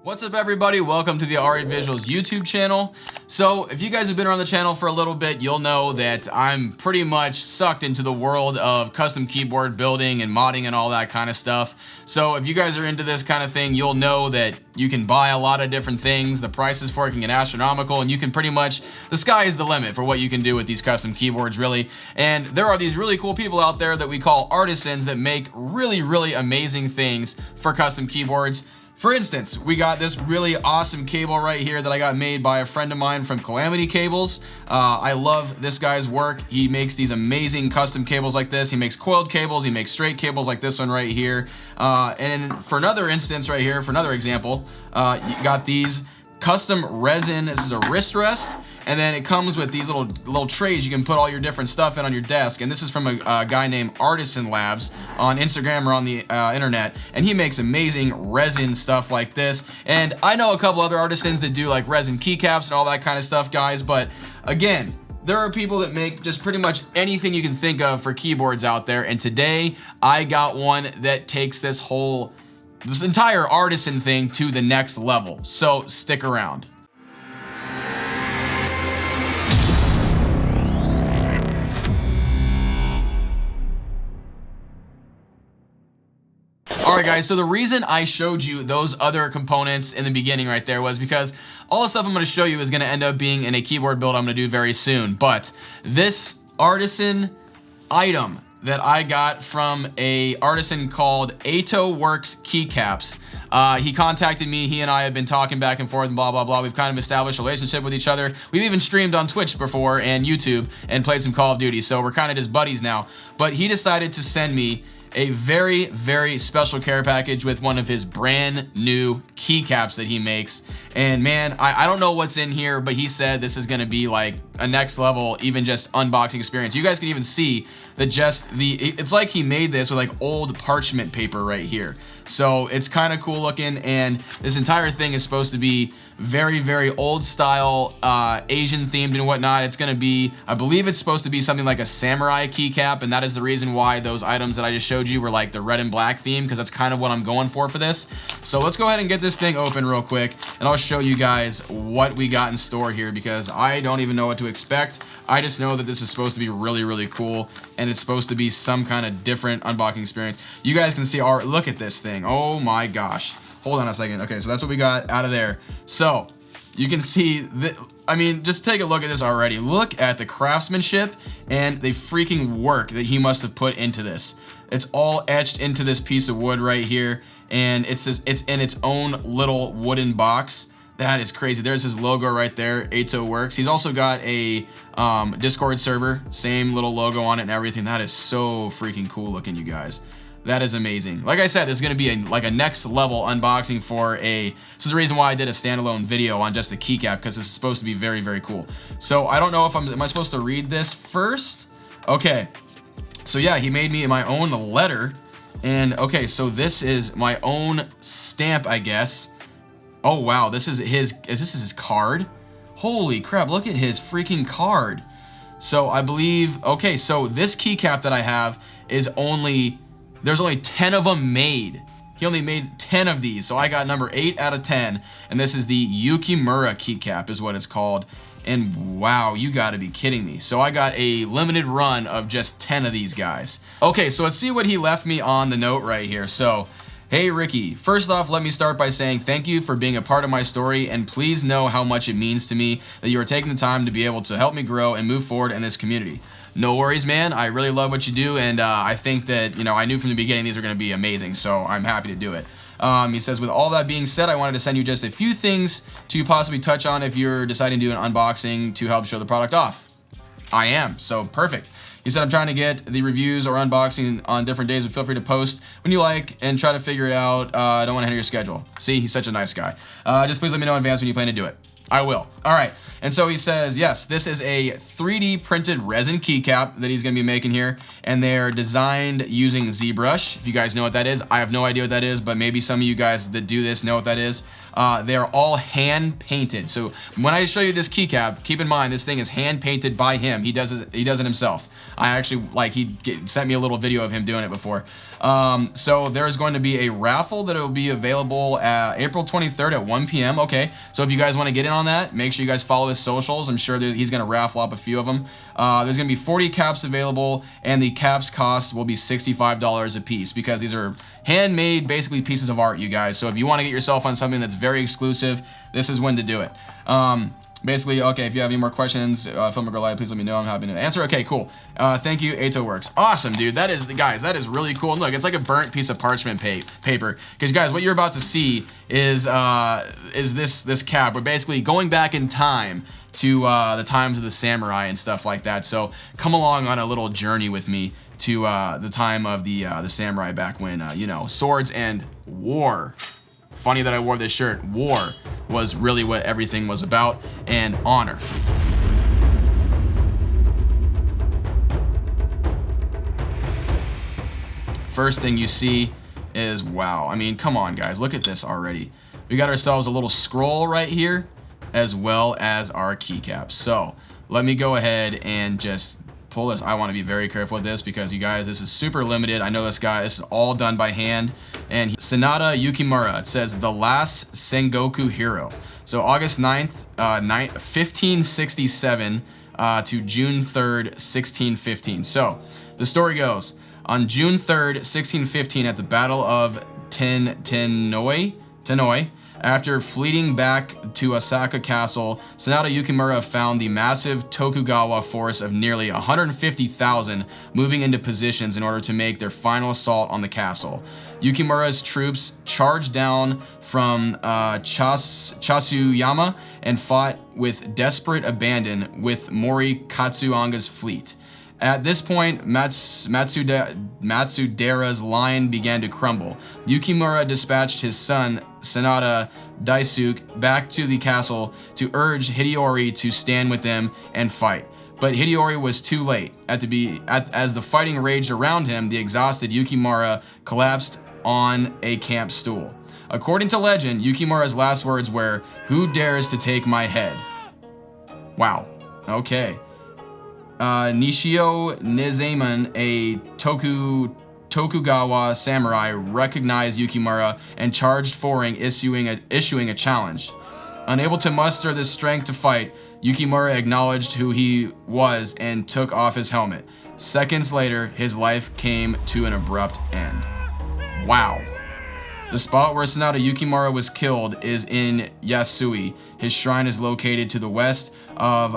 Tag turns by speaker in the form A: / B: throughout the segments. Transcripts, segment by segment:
A: What's up everybody, welcome to the RA Visuals YouTube channel. So if you guys have been around the channel for a little bit, you'll know that I'm pretty much sucked into the world of custom keyboard building and modding and all that kind of stuff. So if you guys are into this kind of thing, you'll know that you can buy a lot of different things. The prices for it can get astronomical, and you can pretty much, the sky is the limit for what you can do with these custom keyboards, really. And there are these really cool people out there that we call artisans that make really amazing things for custom keyboards. For instance, we got this really awesome cable right here that I got made by a friend of mine from Calamity Cables. I love this guy's work. He makes these amazing custom cables like this. He makes coiled cables, he makes straight cables like this one right here. And for another instance right here, for another example, you got these custom resin. This is a wrist rest. And then it comes with these little trays you can put all your different stuff in on your desk. And this is from a guy named Artisan Labs on Instagram or on the internet. And he makes amazing resin stuff like this. And I know a couple other artisans that do like resin keycaps and all that kind of stuff, guys. But again, there are people that make just pretty much anything you can think of for keyboards out there. And today I got one that takes this entire artisan thing to the next level. So stick around. Alright guys, so the reason I showed you those other components in the beginning right there was because all the stuff I'm going to show you is going to end up being in a keyboard build I'm going to do very soon. But this artisan item that I got from a artisan called AtoWorks Keycaps. He contacted me, he and I have been talking back and forth and blah blah blah. We've kind of established a relationship with each other. We've even streamed on Twitch before and YouTube and played some Call of Duty, so we're kind of just buddies now. But he decided to send me a very special care package with one of his brand new keycaps that he makes. And man, I don't know what's in here, but he said this is gonna be like a next level, even just unboxing experience. You guys can even see that it's like he made this with like old parchment paper right here. So it's kind of cool looking, and this entire thing is supposed to be very old style, Asian themed and whatnot. It's gonna be, I believe it's supposed to be something like a samurai keycap, and that is the reason why those items that I just showed you were like the red and black theme, because that's kind of what I'm going for this. So let's go ahead and get this thing open real quick, and I'll show you guys what we got in store here, because I don't even know what to expect. I just know that this is supposed to be really cool, and it's supposed to be some kind of different unboxing experience. You guys can see look at this thing. Oh my gosh. Hold on a second. Okay, so that's what we got out of there. So you can see that, I mean, just take a look at this already. Look at the craftsmanship and the freaking work that he must have put into this. It's all etched into this piece of wood right here, and it's in its own little wooden box. That is crazy. There's his logo right there, AtoWorks. He's also got a Discord server, same little logo on it and everything. That is so freaking cool looking, you guys. That is amazing. Like I said, this is going to be like a next level unboxing for this is the reason why I did a standalone video on just the keycap, because this is supposed to be very cool. So I don't know if am I supposed to read this first? Okay. So yeah, he made me my own letter. And okay, so this is my own stamp, I guess. Oh wow, this is his card. Holy crap, look at his freaking card. So I believe, okay, so this keycap that I have is there's only 10 of them made. He only made 10 of these, so I got number 8 out of 10, and this is the Yukimura keycap is what it's called. And wow, you gotta be kidding me. So I got a limited run of just 10 of these guys. Okay, so let's see what he left me on the note right here. So, hey Ricky, first off, let me start by saying thank you for being a part of my story, and please know how much it means to me that you are taking the time to be able to help me grow and move forward in this community. No worries, man. I really love what you do, and I think that, you know, I knew from the beginning these are going to be amazing, so I'm happy to do it. He says, with all that being said, I wanted to send you just a few things to possibly touch on if you're deciding to do an unboxing to help show the product off. I am, so perfect. He said, I'm trying to get the reviews or unboxing on different days, but feel free to post when you like and try to figure it out. I don't want to hinder your schedule. See, he's such a nice guy. Just please let me know in advance when you plan to do it. I will. All right. And so he says, yes, this is a 3D printed resin keycap that he's going to be making here. And they're designed using ZBrush. If you guys know what that is, I have no idea what that is, but maybe some of you guys that do this know what that is. They're all hand painted. So when I show you this keycap, keep in mind this thing is hand painted by him. He does it himself. I actually, like, sent me a little video of him doing it before. So there's going to be a raffle that will be available April 23rd at 1 p.m. Okay, so if you guys want to get in on that, make sure you guys follow his socials. I'm sure that he's going to raffle up a few of them. There's going to be 40 caps available, and the caps cost will be $65 a piece because these are handmade, basically pieces of art, you guys. So if you want to get yourself on something that's very exclusive, this is when to do it. Basically, okay, if you have any more questions, Filmmaker Live, please let me know. I'm happy to answer. Okay, cool. Thank you, AtoWorks. Awesome, dude. That is, guys, that is really cool. And look, it's like a burnt piece of parchment paper. Because, guys, what you're about to see is this cap. We're basically going back in time to the times of the samurai and stuff like that. So come along on a little journey with me to the time of the samurai back when, you know, swords and war. Funny that I wore this shirt. War was really what everything was about, and honor. First thing you see is, wow. I mean, come on, guys. Look at this already. We got ourselves a little scroll right here, as well as our keycaps. So let me go ahead and just pull this. I want to be very careful with this because, you guys, this is super limited. I know this guy, this is all done by hand. And Sonata Yukimura, it says the last Sengoku hero. So August 9th, 1567 to June 3rd, 1615. So the story goes, on June 3rd, 1615, at the Battle of Tenoi, after fleeing back to Osaka Castle, Sonata Yukimura found the massive Tokugawa force of nearly 150,000 moving into positions in order to make their final assault on the castle. Yukimura's troops charged down from Chasuyama and fought with desperate abandon with Mori Katsuanga's fleet. At this point, Matsudera's line began to crumble. Yukimura dispatched his son, Sonata Daisuke, back to the castle to urge Hideyori to stand with them and fight. But Hideyori was too late. As the fighting raged around him, the exhausted Yukimura collapsed on a camp stool. According to legend, Yukimura's last words were, "Who dares to take my head?" Wow. Okay. Nishio Nizaemon, a Tokugawa samurai, recognized Yukimura and charged forward, issuing a challenge. Unable to muster the strength to fight, Yukimura acknowledged who he was and took off his helmet. Seconds later, his life came to an abrupt end. Wow. The spot where Sonata Yukimura was killed is in Yasui. His shrine is located to the west of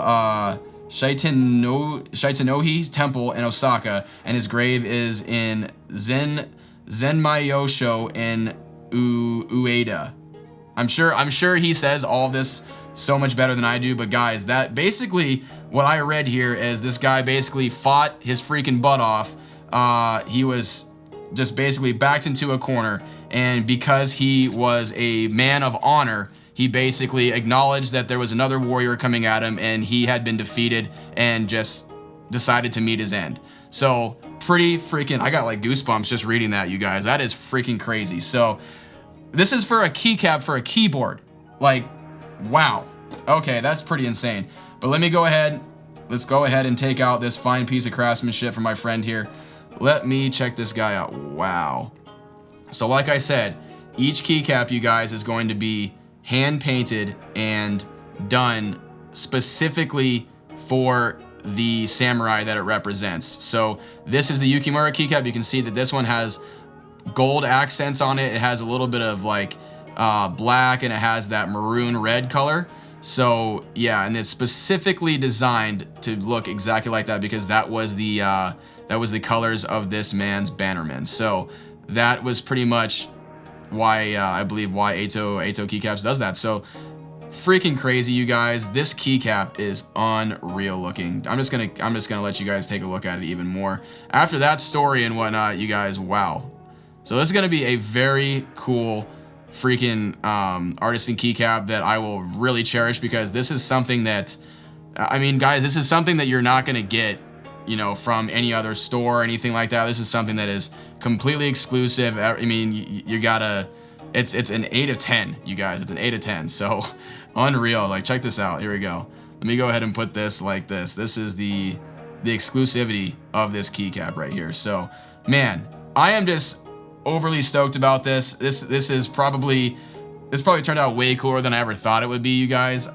A: Shaitanohi's temple in Osaka, and his grave is in Zenmyosho in Ueda. I'm sure he says all this so much better than I do, but guys, that basically what I read here is this guy basically fought his freaking butt off. He was just basically backed into a corner, and because he was a man of honor, he basically acknowledged that there was another warrior coming at him and he had been defeated and just decided to meet his end. So pretty freaking, I got like goosebumps just reading that, you guys. That is freaking crazy. So this is for a keycap for a keyboard. Like, wow. Okay, that's pretty insane. But let me go ahead. Let's go ahead and take out this fine piece of craftsmanship from my friend here. Let me check this guy out. Wow. So like I said, each keycap, you guys, is going to be hand painted and done specifically for the samurai that it represents. So this is the Yukimura keycap. You can see that this one has gold accents on it. It has a little bit of like black, and it has that maroon red color. So yeah, and it's specifically designed to look exactly like that because that was the colors of this man's bannerman. So that was pretty much why I believe why Ato Keycaps does that. So freaking crazy, you guys. This keycap is unreal looking. I'm just gonna let you guys take a look at it even more after that story and whatnot, you guys. Wow. So this is gonna be a very cool freaking Artisan Keycap that I will really cherish, because this is something that, I mean, guys, this is something that you're not going to get, you know, from any other store or anything like that. This is something that is completely exclusive. I mean, you gotta, it's an 8 of 10, you guys. It's an 8 of 10. So unreal. Like, check this out. Here we go. Let me go ahead and put this like this. This is the exclusivity of this keycap right here. So, man, I am just overly stoked about this. This probably turned out way cooler than I ever thought it would be, you guys.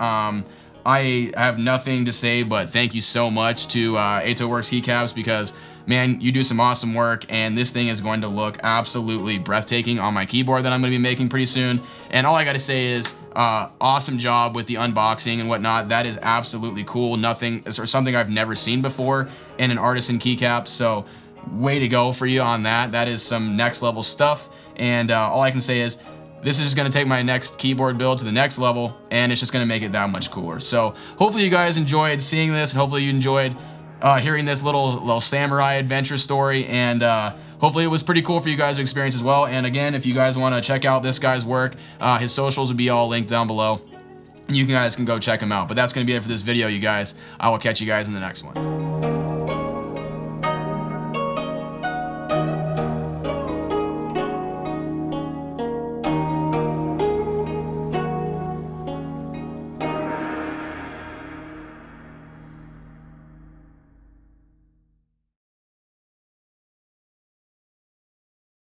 A: I have nothing to say but thank you so much to AtoWorks Keycaps, because, man, you do some awesome work, and this thing is going to look absolutely breathtaking on my keyboard that I'm going to be making pretty soon. And all I got to say is awesome job with the unboxing and whatnot. That is absolutely cool. Something I've never seen before in an Artisan Keycap. So way to go for you on that. That is some next level stuff. And all I can say is, this is just going to take my next keyboard build to the next level, and it's just going to make it that much cooler. So hopefully you guys enjoyed seeing this, and hopefully you enjoyed hearing this little samurai adventure story, and hopefully it was pretty cool for you guys to experience as well. And again, if you guys want to check out this guy's work, his socials will be all linked down below, and you guys can go check him out. But that's going to be it for this video, you guys. I will catch you guys in the next one.